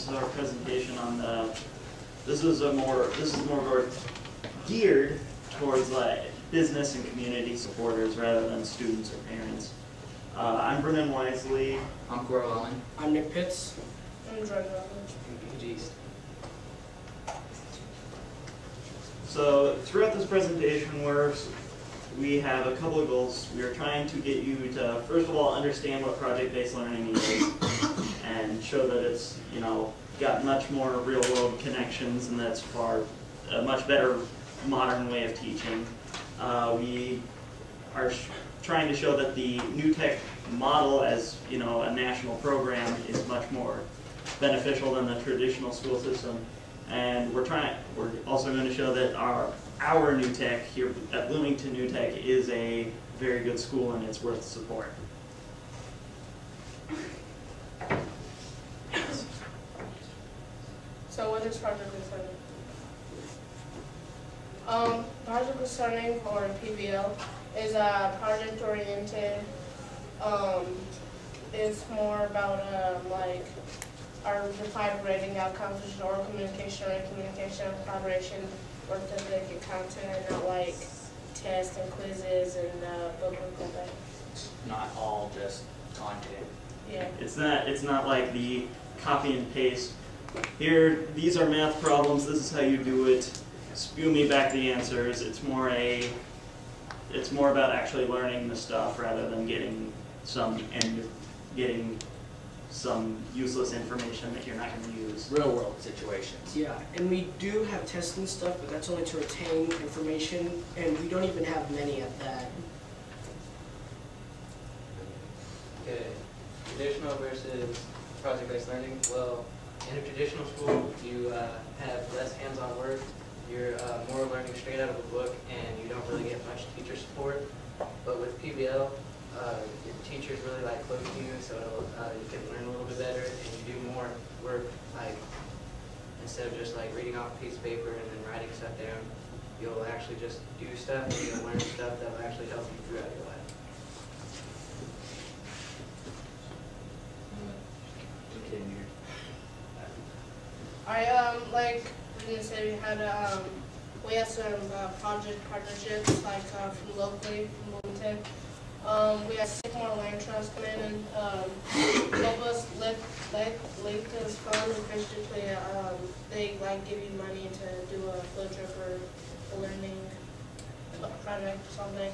is our presentation on the. This is more geared towards like business and community supporters rather than students or parents. I'm Brennan Wisely. I'm Cora Wellman. I'm Nick Pitts. I'm Jordan Robbins. Jeez. So throughout this presentation, we have a couple of goals. We are trying to get you to, first of all, understand what project-based learning is and show that it's, got much more real-world connections and that's a much better modern way of teaching. We are trying to show that the New Tech model as, a national program is much more beneficial than the traditional school system. And we're also going to show that our New Tech here at Bloomington New Tech is a very good school and it's worth support. So what is project-based learning? Project-based learning, or PBL, is project-oriented. It's more about like our defined grading outcomes, which is oral communication, collaboration, work ethic, and content, and not like tests and quizzes and book content. Not all just content. Yeah. It's not like the copy and paste. Here, these are math problems. This is how you do it. Spew me back the answers. It's more about actually learning the stuff rather than getting some useless information that you're not going to use. Real world situations. Yeah, and we do have tests and stuff, but that's only to retain information, and we don't even have many at that. Okay, traditional versus project-based learning. Well, in a traditional school, you have less hands-on work. You're more learning straight out of a book, and you don't really get much teacher support. But with PBL, your teachers really close to you, so you can learn a little bit better, and you do more work. Instead of just reading off a piece of paper and then writing stuff down, you'll actually just do stuff, and you'll learn stuff that will actually help you throughout your life. We didn't say we had some project partnerships from locally from Bloomington. We had Sycamore Land Trust come in and help us link this fund, and basically they give you money to do a flow trip or a learning project or something.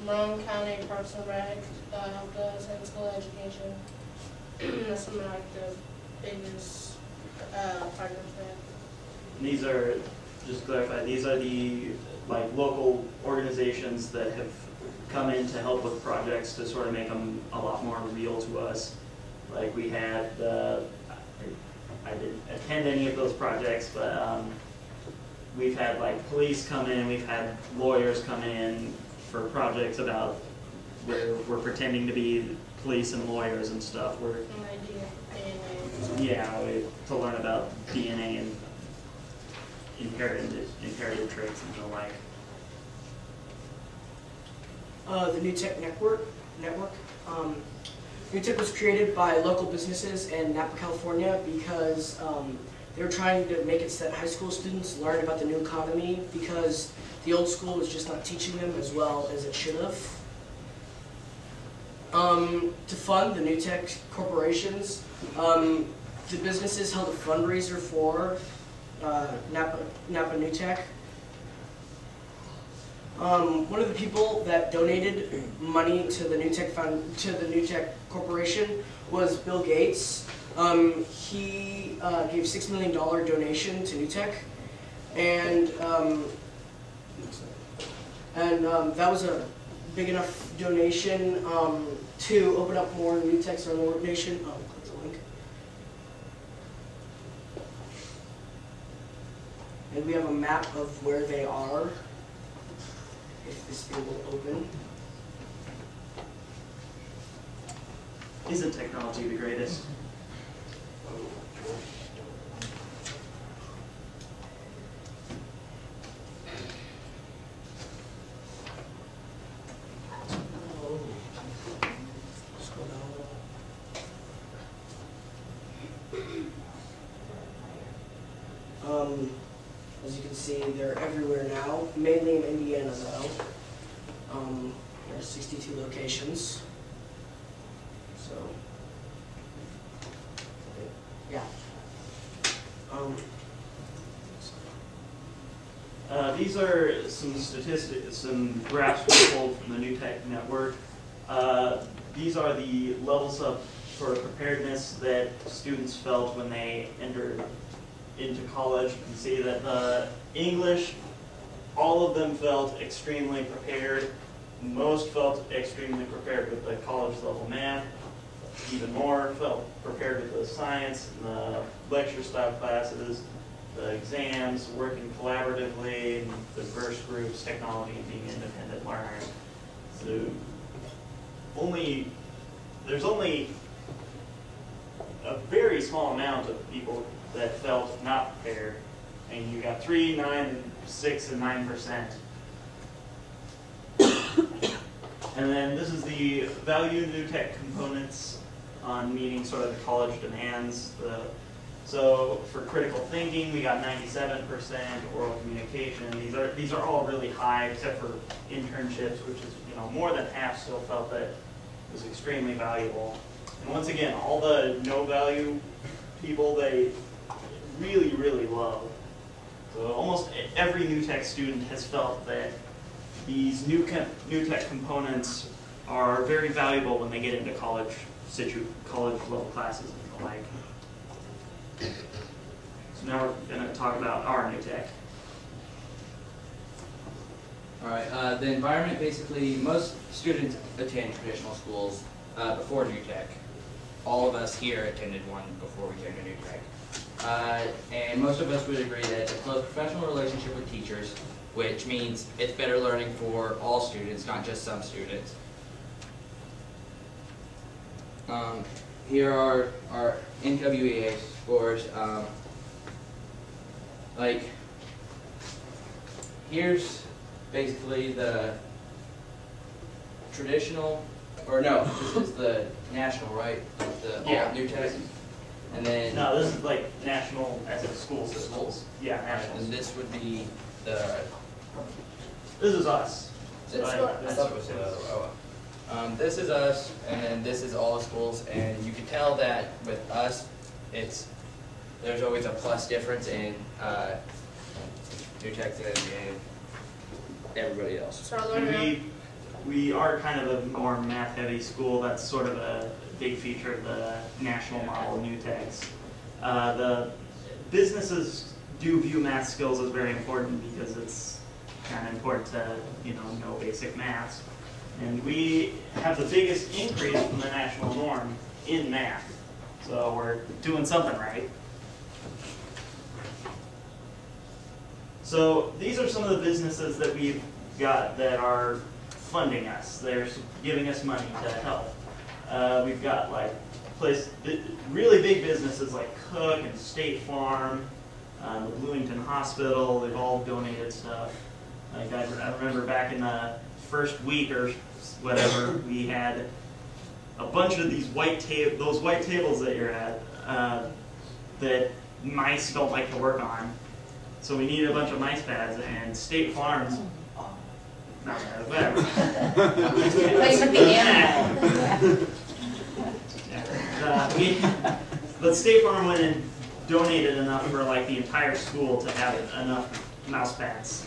Monroe County Parks and Rec helped us, and school education. That's some of the biggest partners there. These are, just to clarify, these are the local organizations that have come in to help with projects to sort of make them a lot more real to us. We had, I didn't attend any of those projects, but we've had police come in, we've had lawyers come in for projects about where we're pretending to be police and lawyers and stuff. To learn about DNA and inherited traits and the like. The New Tech Network. New Tech was created by local businesses in Napa, California, because they were trying to make it so that high school students learn about the new economy, because the old school was just not teaching them as well as it should have. To fund the New Tech corporations, the businesses held a fundraiser for Napa New Tech. One of the people that donated money to the New Tech Corporation was Bill Gates. He gave $6 million donation to New Tech, and that was a big enough donation to open up more New Techs around the nation. Click the link. And we have a map of where they are, if this thing will open. Isn't technology the greatest? see, they're everywhere now, mainly in Indiana though. There's 62 locations. So, yeah. These are some statistics, some graphs we pulled from the New Tech Network. These are the levels of sort of preparedness that students felt when they entered into college. You can see that the English, all of them felt extremely prepared. Most felt extremely prepared with the college level math. Even more felt prepared with the science, and the lecture style classes, the exams, working collaboratively in diverse groups, technology, and being independent learners. So there's only a very small amount of people that felt not prepared, and you got 3, 9, 6, and 9%. And then this is the value new tech components on meeting sort of the college demands. So for critical thinking, we got 97%. Oral communication, these are all really high, except for internships, which is more than half still felt that it was extremely valuable. And once again, all the no value people, they really, really love. So almost every new tech student has felt that these new tech components are very valuable when they get into college level classes and the like. So now we're going to talk about our new tech. All right, the environment, basically, most students attend traditional schools before New Tech. All of us here attended one before we came to New Tech. And most of us would agree that it's a close professional relationship with teachers, which means it's better learning for all students, not just some students. Here are our NWEA scores. Here's basically the traditional, or no, this is the national, right? Yeah. New Tech. And then No, this is like national as in school systems. Yeah, national. and this would be the. This is us. This, Right. this is us, and then this is all the schools, and you can tell that with us, there's always a plus difference in New Tech than everybody else. Start And learning. we are kind of a more math-heavy school. That's sort of a big feature of the national model New Techs. The businesses do view math skills as very important because it's kind of important to know basic maths. And we have the biggest increase from the national norm in math. So we're doing something right. So these are some of the businesses that we've got that are funding us. They're giving us money to help. We've got like really big businesses like Cook and State Farm, the Bloomington Hospital. They've all donated stuff. Like I remember back in the first week or whatever, we had a bunch of these those white tables that you're at that mice don't like to work on. So we needed a bunch of mice pads, and State Farm's, whatever. Place with the animal. But State Farm went and donated enough for like the entire school to have enough mouse pads.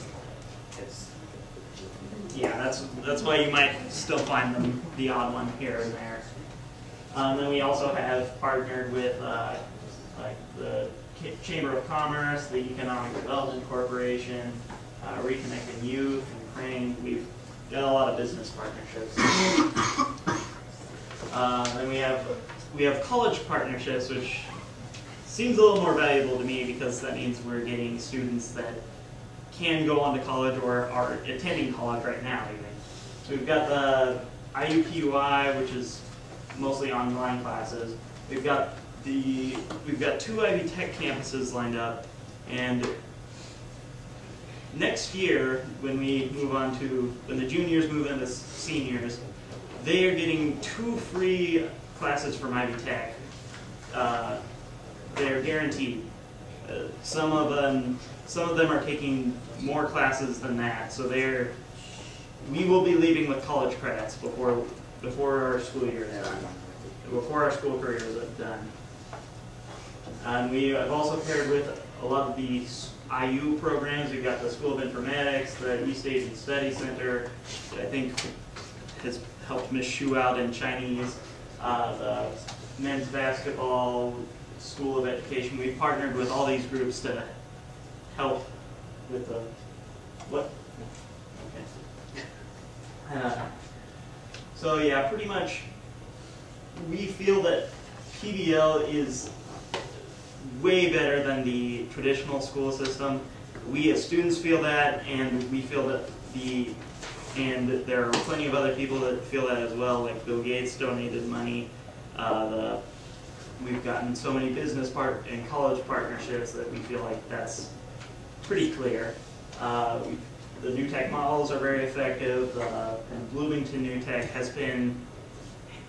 Yeah, that's why you might still find them, the odd one here and there. Then we also have partnered with like the Chamber of Commerce, the Economic Development Corporation, Reconnecting Youth, and Crane. We've got a lot of business partnerships. Then we have college partnerships, which seems a little more valuable to me because that means we're getting students that can go on to college or are attending college right now even. So we've got the IUPUI, which is mostly online classes. We've got 2 Ivy Tech campuses lined up, and next year when the juniors move into seniors, they are getting 2 free classes from Ivy Tech. They're guaranteed. Some of them are taking more classes than that, so we will be leaving with college credits before our school year is done, before our school career is done. And we have also paired with a lot of the IU programs. We've got the School of Informatics, the East Asian Study Center, that I think has helped Miss Shu out in Chinese, the men's basketball, School of Education. We've partnered with all these groups to help with the, what? Okay. So yeah, pretty much we feel that PBL is way better than the traditional school system. We as students feel that, and we feel that and there are plenty of other people that feel that as well, like Bill Gates donated money. We've gotten so many business and college partnerships that we feel like that's pretty clear. The New Tech models are very effective, and Bloomington New Tech has been,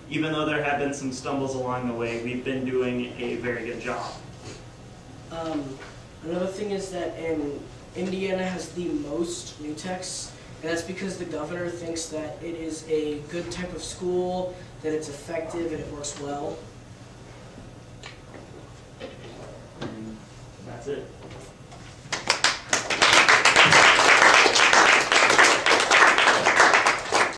even though there have been some stumbles along the way, we've been doing a very good job. Another thing is that Indiana has the most New Techs, and that's because the governor thinks that it is a good type of school, that it's effective, and it works well. And that's it.